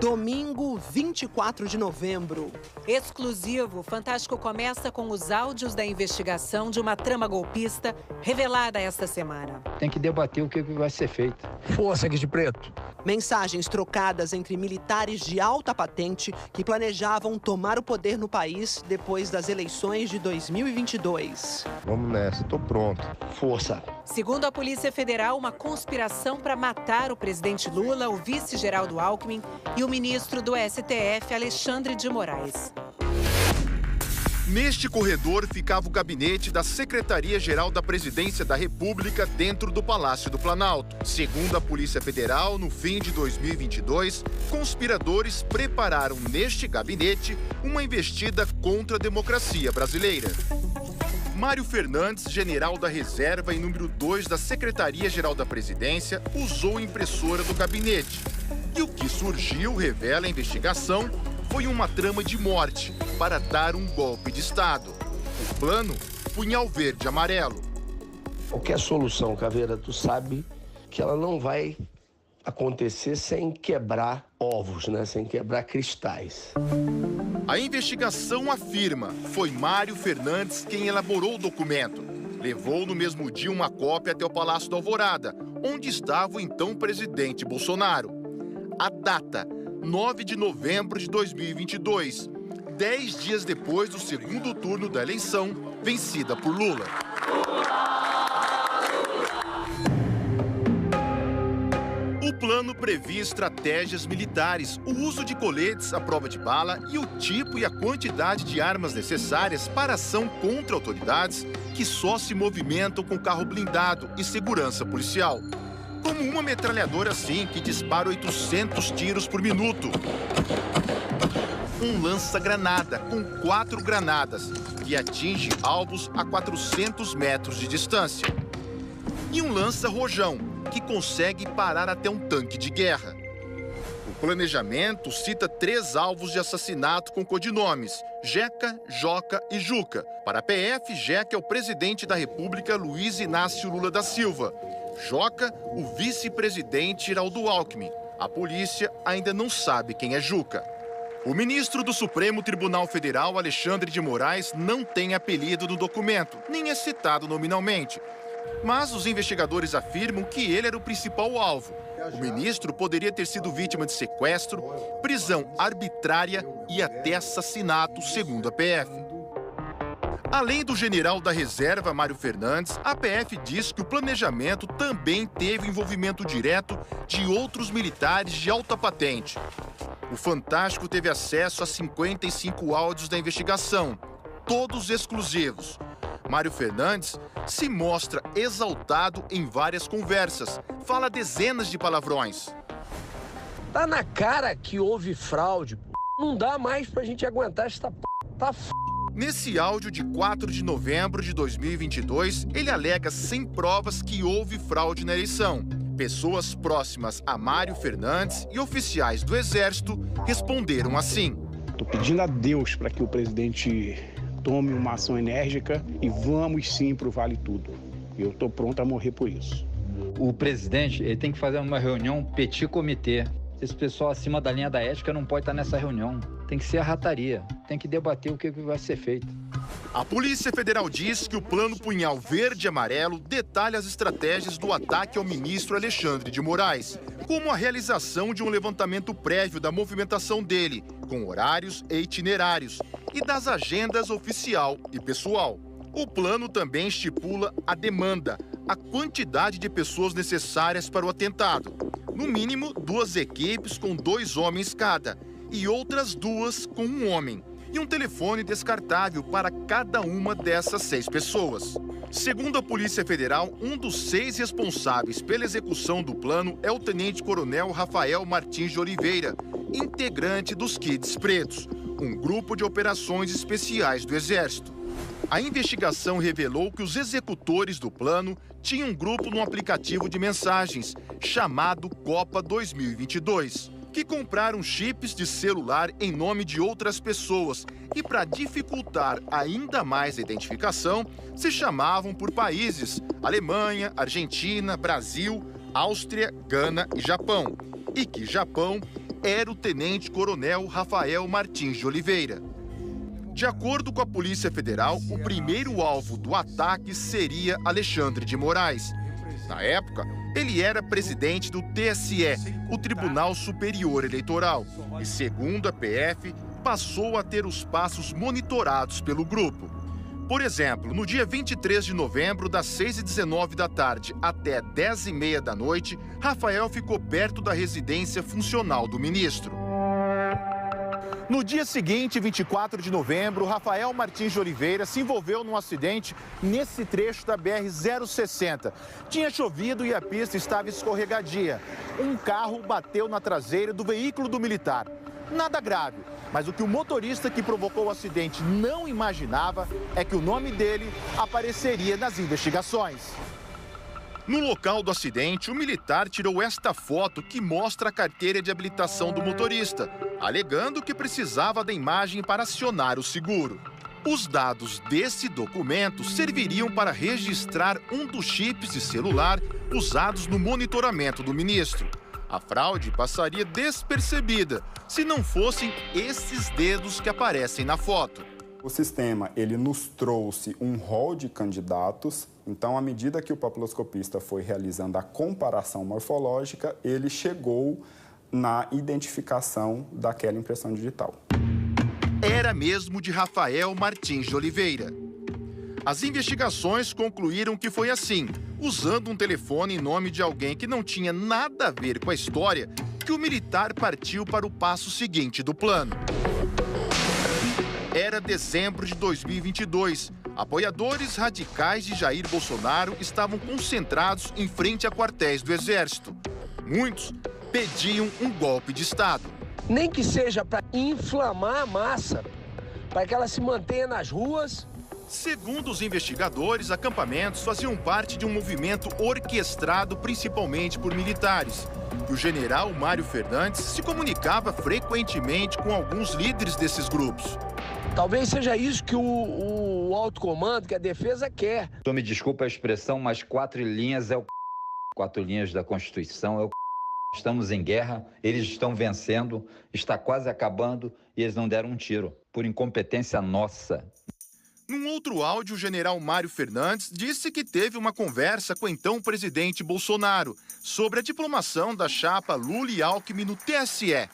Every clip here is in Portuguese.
Domingo, 24 de novembro. Exclusivo, o Fantástico começa com os áudios da investigação de uma trama golpista revelada esta semana. Tem que debater o que vai ser feito. Força aqui de preto. Mensagens trocadas entre militares de alta patente que planejavam tomar o poder no país depois das eleições de 2022. Vamos nessa, tô pronto. Força. Segundo a Polícia Federal, uma conspiração para matar o presidente Lula, o vice-Geraldo Alckmin e o ministro do STF, Alexandre de Moraes. Neste corredor ficava o gabinete da Secretaria-Geral da Presidência da República dentro do Palácio do Planalto. Segundo a Polícia Federal, no fim de 2022, conspiradores prepararam neste gabinete uma investida contra a democracia brasileira. Mário Fernandes, general da reserva e número 2 da Secretaria-Geral da Presidência, usou a impressora do gabinete. E o que surgiu, revela a investigação, foi uma trama de morte para dar um golpe de Estado. O plano, punhal verde e amarelo. Qualquer solução, Caveira, tu sabe que ela não vai acontecer sem quebrar ovos, né? Sem quebrar cristais. A investigação afirma foi Mário Fernandes quem elaborou o documento. Levou no mesmo dia uma cópia até o Palácio da Alvorada, onde estava o então presidente Bolsonaro. A data, 9 de novembro de 2022, 10 dias depois do segundo turno da eleição, vencida por Lula. O plano previa estratégias militares, o uso de coletes à prova de bala e o tipo e a quantidade de armas necessárias para ação contra autoridades que só se movimentam com carro blindado e segurança policial. Como uma metralhadora assim que dispara 800 tiros por minuto. Um lança-granada com 4 granadas que atinge alvos a 400 metros de distância. E um lança-rojão que consegue parar até um tanque de guerra. O planejamento cita 3 alvos de assassinato com codinomes: Jeca, Joca e Juca. Para a PF, Jeca é o presidente da República, Luiz Inácio Lula da Silva. Joca, o vice-presidente Geraldo Alckmin. A polícia ainda não sabe quem é Juca. O ministro do Supremo Tribunal Federal, Alexandre de Moraes, não tem apelido no documento, nem é citado nominalmente. Mas os investigadores afirmam que ele era o principal alvo. O ministro poderia ter sido vítima de sequestro, prisão arbitrária e até assassinato, segundo a PF. Além do general da reserva, Mário Fernandes, a PF diz que o planejamento também teve envolvimento direto de outros militares de alta patente. O Fantástico teve acesso a 55 áudios da investigação, todos exclusivos. Mário Fernandes se mostra exaltado em várias conversas, fala dezenas de palavrões. Tá na cara que houve fraude, pô. Não dá mais pra gente aguentar esta p... Tá f... Nesse áudio de 4 de novembro de 2022, ele alega sem provas que houve fraude na eleição. Pessoas próximas a Mário Fernandes e oficiais do Exército responderam assim. Estou pedindo a Deus para que o presidente tome uma ação enérgica e vamos sim para o Vale Tudo. Eu estou pronto a morrer por isso. O presidente ele tem que fazer uma reunião petit comitê. Esse pessoal acima da linha da ética não pode estar nessa reunião. Tem que ser a rataria. Tem que debater o que vai ser feito. A Polícia Federal diz que o plano punhal verde e amarelo detalha as estratégias do ataque ao ministro Alexandre de Moraes, como a realização de um levantamento prévio da movimentação dele, com horários e itinerários, e das agendas oficial e pessoal. O plano também estipula a demanda, a quantidade de pessoas necessárias para o atentado. No mínimo, 2 equipes com 2 homens cada, e outras 2 com 1 homem. E um telefone descartável para cada uma dessas 6 pessoas. Segundo a Polícia Federal, um dos 6 responsáveis pela execução do plano é o tenente-coronel Rafael Martins de Oliveira, integrante dos Kids Pretos, um grupo de operações especiais do Exército. A investigação revelou que os executores do plano tinham um grupo no aplicativo de mensagens, chamado Copa 2022. Que compraram chips de celular em nome de outras pessoas e, para dificultar ainda mais a identificação, se chamavam por países: Alemanha, Argentina, Brasil, Áustria, Gana e Japão, e que Japão era o tenente-coronel Rafael Martins de Oliveira. De acordo com a Polícia Federal, o primeiro alvo do ataque seria Alexandre de Moraes. Na época, ele era presidente do TSE, o Tribunal Superior Eleitoral, e, segundo a PF, passou a ter os passos monitorados pelo grupo. Por exemplo, no dia 23 de novembro, das 6h19 da tarde até 10h30 da noite, Rafael ficou perto da residência funcional do ministro. No dia seguinte, 24 de novembro, Rafael Martins de Oliveira se envolveu num acidente nesse trecho da BR-060. Tinha chovido e a pista estava escorregadia. Um carro bateu na traseira do veículo do militar. Nada grave, mas o que o motorista que provocou o acidente não imaginava é que o nome dele apareceria nas investigações. No local do acidente, o militar tirou esta foto que mostra a carteira de habilitação do motorista, alegando que precisava da imagem para acionar o seguro. Os dados desse documento serviriam para registrar um dos chips de celular usados no monitoramento do ministro. A fraude passaria despercebida se não fossem esses dedos que aparecem na foto. O sistema, ele nos trouxe um rol de candidatos, então, à medida que o papiloscopista foi realizando a comparação morfológica, ele chegou na identificação daquela impressão digital. Era mesmo de Rafael Martins de Oliveira. As investigações concluíram que foi assim, usando um telefone em nome de alguém que não tinha nada a ver com a história, que o militar partiu para o passo seguinte do plano. Era dezembro de 2022. Apoiadores radicais de Jair Bolsonaro estavam concentrados em frente a quartéis do Exército. Muitos pediam um golpe de Estado. Nem que seja para inflamar a massa, para que ela se mantenha nas ruas. Segundo os investigadores, acampamentos faziam parte de um movimento orquestrado principalmente por militares. O general Mário Fernandes se comunicava frequentemente com alguns líderes desses grupos. Talvez seja isso que o alto comando, que a defesa quer. Me desculpa a expressão, mas 4 linhas é o 4 linhas da Constituição é o Estamos em guerra, eles estão vencendo, está quase acabando e eles não deram um tiro, por incompetência nossa. Num outro áudio, o general Mário Fernandes disse que teve uma conversa com o então presidente Bolsonaro sobre a diplomação da chapa Lula e Alckmin no TSE.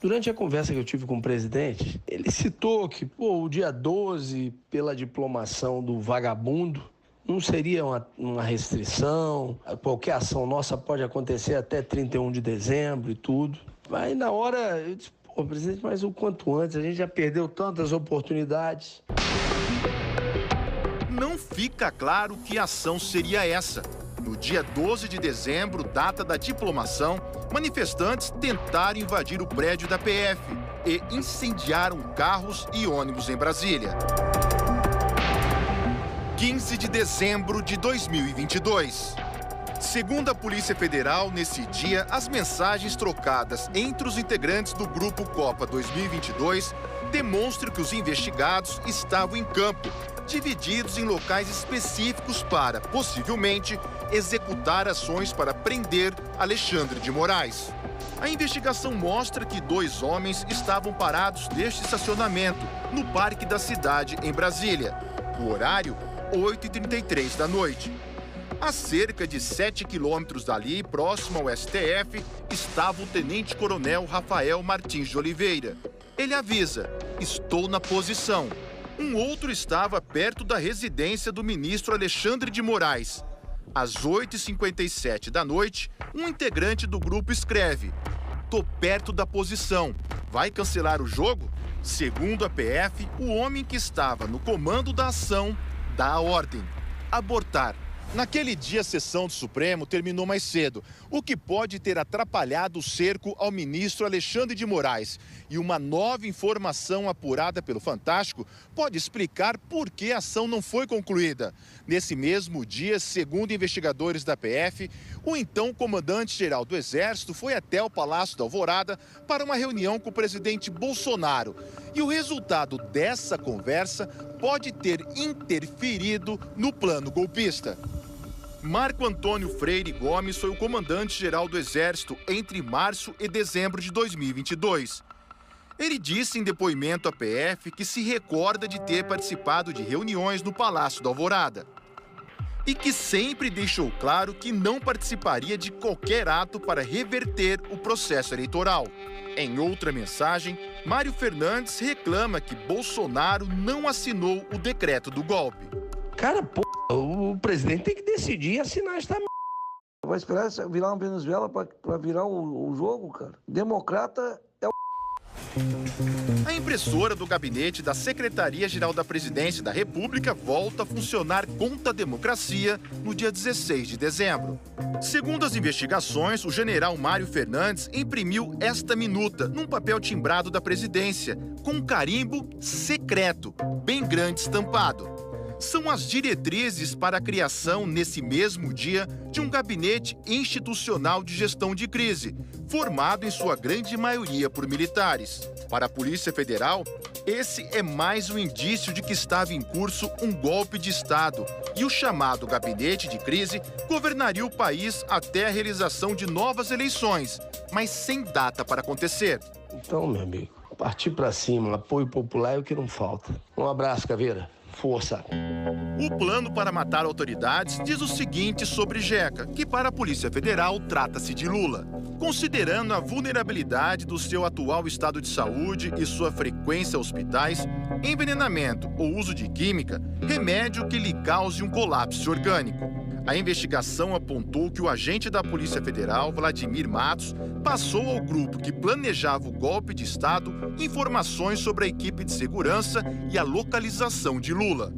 Durante a conversa que eu tive com o presidente, ele citou que o dia 12, pela diplomação do vagabundo, não seria uma restrição, qualquer ação nossa pode acontecer até 31 de dezembro e tudo. Aí na hora eu disse, presidente, mas o quanto antes, a gente já perdeu tantas oportunidades. Não fica claro que ação seria essa. No dia 12 de dezembro, data da diplomação, manifestantes tentaram invadir o prédio da PF e incendiaram carros e ônibus em Brasília. 15 de dezembro de 2022. Segundo a Polícia Federal, nesse dia, as mensagens trocadas entre os integrantes do Grupo Copa 2022 demonstram que os investigados estavam em campo, divididos em locais específicos para, possivelmente, executar ações para prender Alexandre de Moraes. A investigação mostra que 2 homens estavam parados neste estacionamento, no Parque da Cidade, em Brasília. O horário, 8h33 da noite. A cerca de 7 quilômetros dali, próximo ao STF, estava o tenente-coronel Rafael Martins de Oliveira. Ele avisa, estou na posição. Um outro estava perto da residência do ministro Alexandre de Moraes. Às 8h57 da noite, um integrante do grupo escreve: "Tô perto da posição. Vai cancelar o jogo?" Segundo a PF, o homem que estava no comando da ação dá a ordem: abortar. Naquele dia, a sessão do Supremo terminou mais cedo, o que pode ter atrapalhado o cerco ao ministro Alexandre de Moraes. E uma nova informação apurada pelo Fantástico pode explicar por que a ação não foi concluída. Nesse mesmo dia, segundo investigadores da PF, o então comandante-geral do Exército foi até o Palácio da Alvorada para uma reunião com o presidente Bolsonaro. E o resultado dessa conversa pode ter interferido no plano golpista. Marco Antônio Freire Gomes foi o comandante-geral do Exército entre março e dezembro de 2022. Ele disse em depoimento à PF que se recorda de ter participado de reuniões no Palácio da Alvorada e que sempre deixou claro que não participaria de qualquer ato para reverter o processo eleitoral. Em outra mensagem, Mário Fernandes reclama que Bolsonaro não assinou o decreto do golpe. Cara, o presidente tem que decidir e assinar esta merda. Vai esperar virar uma Venezuela para virar o jogo, cara? Democrata é o... A impressora do gabinete da Secretaria-Geral da Presidência da República volta a funcionar contra a democracia no dia 16 de dezembro. Segundo as investigações, o general Mário Fernandes imprimiu esta minuta num papel timbrado da presidência, com um carimbo secreto, bem grande estampado. São as diretrizes para a criação, nesse mesmo dia, de um gabinete institucional de gestão de crise, formado em sua grande maioria por militares. Para a Polícia Federal, esse é mais um indício de que estava em curso um golpe de Estado e o chamado gabinete de crise governaria o país até a realização de novas eleições, mas sem data para acontecer. Então, meu amigo, partir para cima, apoio popular é o que não falta. Um abraço, Caveira. Força. O plano para matar autoridades diz o seguinte sobre Jeca, que para a Polícia Federal trata-se de Lula. Considerando a vulnerabilidade do seu atual estado de saúde e sua frequência a hospitais, envenenamento ou uso de química, remédio que lhe cause um colapso orgânico. A investigação apontou que o agente da Polícia Federal, Vladimir Matos, passou ao grupo que planejava o golpe de Estado informações sobre a equipe de segurança e a localização de Lula.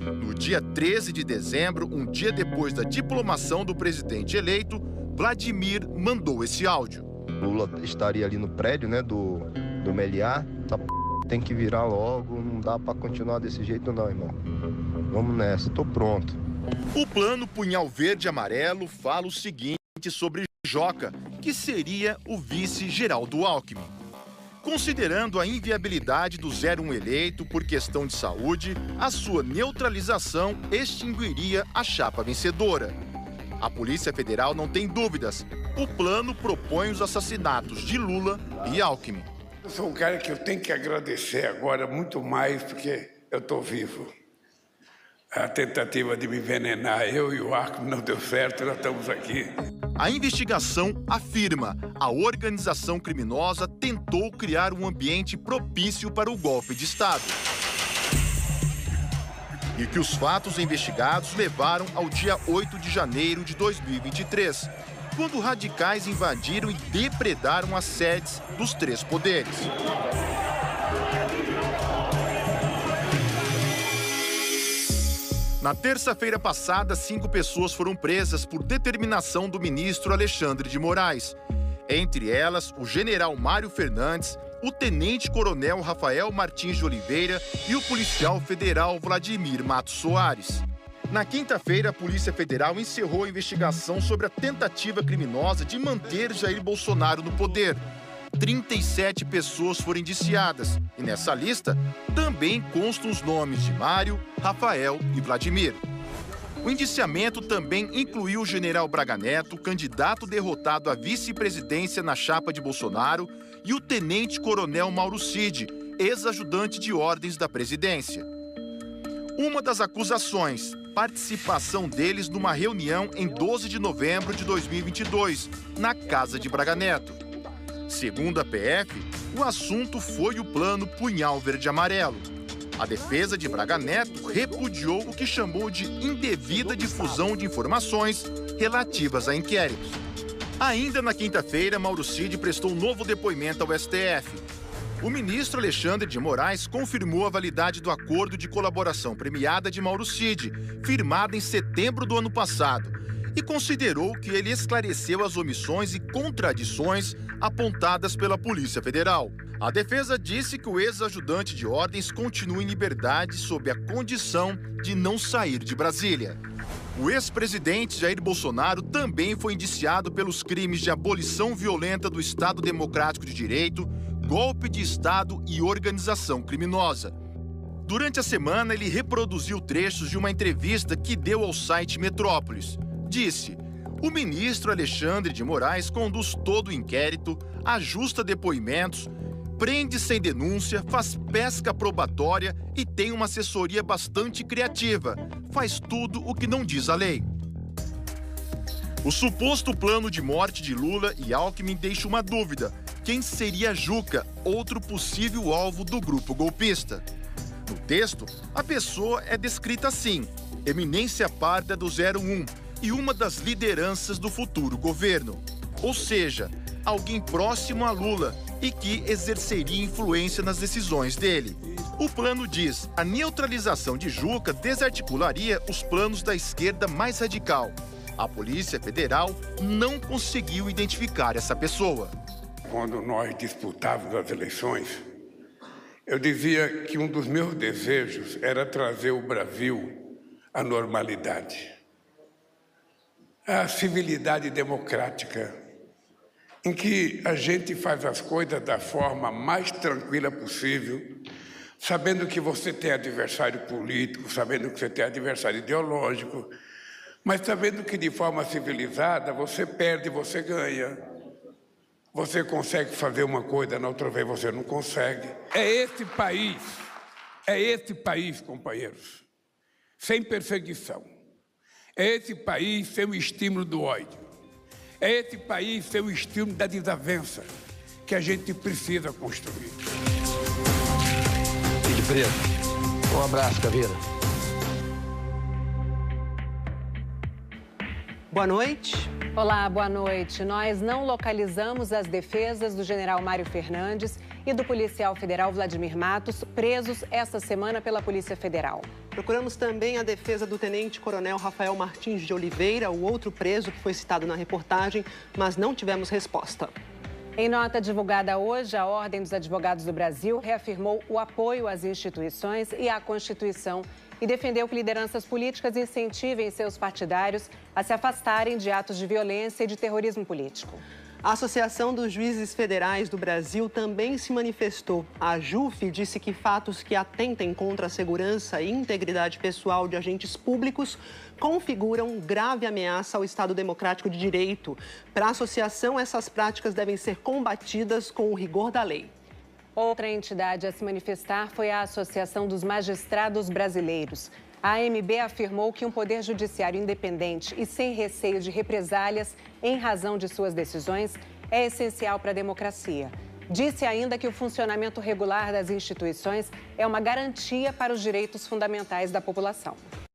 No dia 13 de dezembro, um dia depois da diplomação do presidente eleito, Vladimir mandou esse áudio. Lula estaria ali no prédio, né, do Meliá. Tem que virar logo, não dá para continuar desse jeito não, irmão. Vamos nessa, tô pronto. O plano Punhal Verde e Amarelo fala o seguinte sobre Joca, que seria o vice-geral do Alckmin. Considerando a inviabilidade do 01 eleito por questão de saúde, a sua neutralização extinguiria a chapa vencedora. A Polícia Federal não tem dúvidas. O plano propõe os assassinatos de Lula e Alckmin. Eu sou um cara que eu tenho que agradecer agora muito mais porque eu estou vivo. A tentativa de me envenenar, eu e o Alckmin não deu certo, nós estamos aqui. A investigação afirma a organização criminosa tentou criar um ambiente propício para o golpe de Estado. E que os fatos investigados levaram ao dia 8 de janeiro de 2023, quando radicais invadiram e depredaram as sedes dos três poderes. Na terça-feira passada, 5 pessoas foram presas por determinação do ministro Alexandre de Moraes. Entre elas, o general Mário Fernandes, o tenente-coronel Rafael Martins de Oliveira e o policial federal Vladimir Matos Soares. Na quinta-feira, a Polícia Federal encerrou a investigação sobre a tentativa criminosa de manter Jair Bolsonaro no poder. 37 pessoas foram indiciadas e nessa lista também constam os nomes de Mário, Rafael e Vladimir. O indiciamento também incluiu o general Braga Neto, candidato derrotado à vice-presidência na chapa de Bolsonaro, e o tenente-coronel Mauro Cid, ex-ajudante de ordens da presidência. Uma das acusações, participação deles numa reunião em 12 de novembro de 2022, na casa de Braga Neto. Segundo a PF, o assunto foi o plano Punhal Verde e Amarelo. A defesa de Braga Neto repudiou o que chamou de indevida difusão de informações relativas a inquéritos. Ainda na quinta-feira, Mauro Cid prestou um novo depoimento ao STF. O ministro Alexandre de Moraes confirmou a validade do acordo de colaboração premiada de Mauro Cid, firmado em setembro do ano passado, e considerou que ele esclareceu as omissões e contradições apontadas pela Polícia Federal. A defesa disse que o ex-ajudante de ordens continua em liberdade sob a condição de não sair de Brasília. O ex-presidente Jair Bolsonaro também foi indiciado pelos crimes de abolição violenta do Estado Democrático de Direito, golpe de Estado e organização criminosa. Durante a semana, ele reproduziu trechos de uma entrevista que deu ao site Metrópolis. disse: o ministro Alexandre de Moraes conduz todo o inquérito, ajusta depoimentos, prende sem denúncia, faz pesca probatória e tem uma assessoria bastante criativa. Faz tudo o que não diz a lei. O suposto plano de morte de Lula e Alckmin deixa uma dúvida: quem seria Juca, outro possível alvo do grupo golpista? No texto, a pessoa é descrita assim: eminência parda do 01 e uma das lideranças do futuro governo. Ou seja, alguém próximo a Lula e que exerceria influência nas decisões dele. O plano diz: a neutralização de Juca desarticularia os planos da esquerda mais radical. A Polícia Federal não conseguiu identificar essa pessoa. Quando nós disputávamos as eleições, eu dizia que um dos meus desejos era trazer o Brasil à normalidade, à civilidade democrática, em que a gente faz as coisas da forma mais tranquila possível, sabendo que você tem adversário político, sabendo que você tem adversário ideológico, mas sabendo que de forma civilizada você perde, você ganha. Você consegue fazer uma coisa, na outra vez você não consegue. É esse país, companheiros, sem perseguição. É esse país sem o estímulo do ódio. É esse país sem o estímulo da desavença que a gente precisa construir. Filho Preto, um abraço, Caveira. Boa noite. Olá, boa noite. Nós não localizamos as defesas do general Mário Fernandes e do policial federal Vladimir Matos, presos esta semana pela Polícia Federal. Procuramos também a defesa do tenente-coronel Rafael Martins de Oliveira, o outro preso que foi citado na reportagem, mas não tivemos resposta. Em nota divulgada hoje, a Ordem dos Advogados do Brasil reafirmou o apoio às instituições e à Constituição e defendeu que lideranças políticas incentivem seus partidários a se afastarem de atos de violência e de terrorismo político. A Associação dos Juízes Federais do Brasil também se manifestou. A AJUF disse que fatos que atentem contra a segurança e integridade pessoal de agentes públicos configuram grave ameaça ao Estado Democrático de Direito. Para a associação, essas práticas devem ser combatidas com o rigor da lei. Outra entidade a se manifestar foi a Associação dos Magistrados Brasileiros. A AMB afirmou que um poder judiciário independente e sem receio de represálias em razão de suas decisões é essencial para a democracia. Disse ainda que o funcionamento regular das instituições é uma garantia para os direitos fundamentais da população.